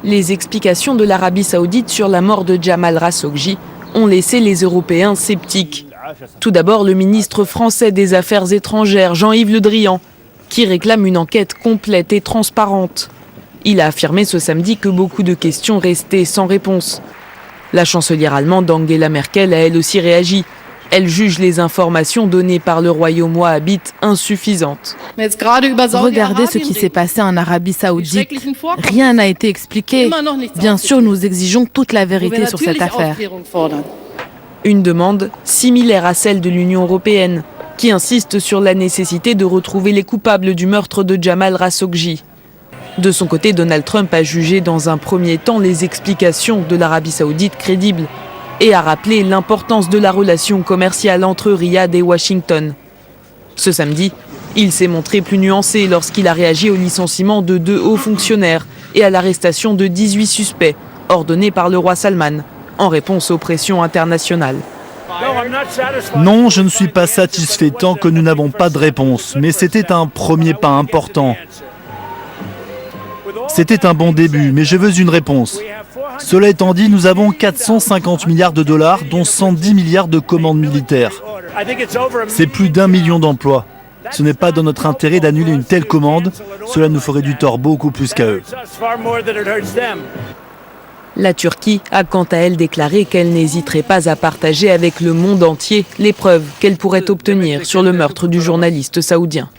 Les explications de l'Arabie Saoudite sur la mort de Jamal Khashoggi ont laissé les Européens sceptiques. Tout d'abord, le ministre français des Affaires étrangères, Jean-Yves Le Drian, qui réclame une enquête complète et transparente. Il a affirmé ce samedi que beaucoup de questions restaient sans réponse. La chancelière allemande Angela Merkel a elle aussi réagi. Elle juge les informations données par le royaume wahhabite insuffisantes. Regardez ce qui s'est passé en Arabie Saoudite. Rien n'a été expliqué. Bien sûr, nous exigeons toute la vérité sur cette affaire. Une demande similaire à celle de l'Union européenne, qui insiste sur la nécessité de retrouver les coupables du meurtre de Jamal Khashoggi. De son côté, Donald Trump a jugé dans un premier temps les explications de l'Arabie Saoudite crédibles et a rappelé l'importance de la relation commerciale entre Riyad et Washington. Ce samedi, il s'est montré plus nuancé lorsqu'il a réagi au licenciement de 2 hauts fonctionnaires et à l'arrestation de 18 suspects ordonnés par le roi Salman en réponse aux pressions internationales. Non, je ne suis pas satisfait tant que nous n'avons pas de réponse, mais c'était un premier pas important. C'était un bon début, mais je veux une réponse. Cela étant dit, nous avons 450 milliards de dollars, dont 110 milliards de commandes militaires. C'est plus d'1 million d'emplois. Ce n'est pas dans notre intérêt d'annuler une telle commande. Cela nous ferait du tort beaucoup plus qu'à eux. La Turquie a quant à elle déclaré qu'elle n'hésiterait pas à partager avec le monde entier les preuves qu'elle pourrait obtenir sur le meurtre du journaliste saoudien.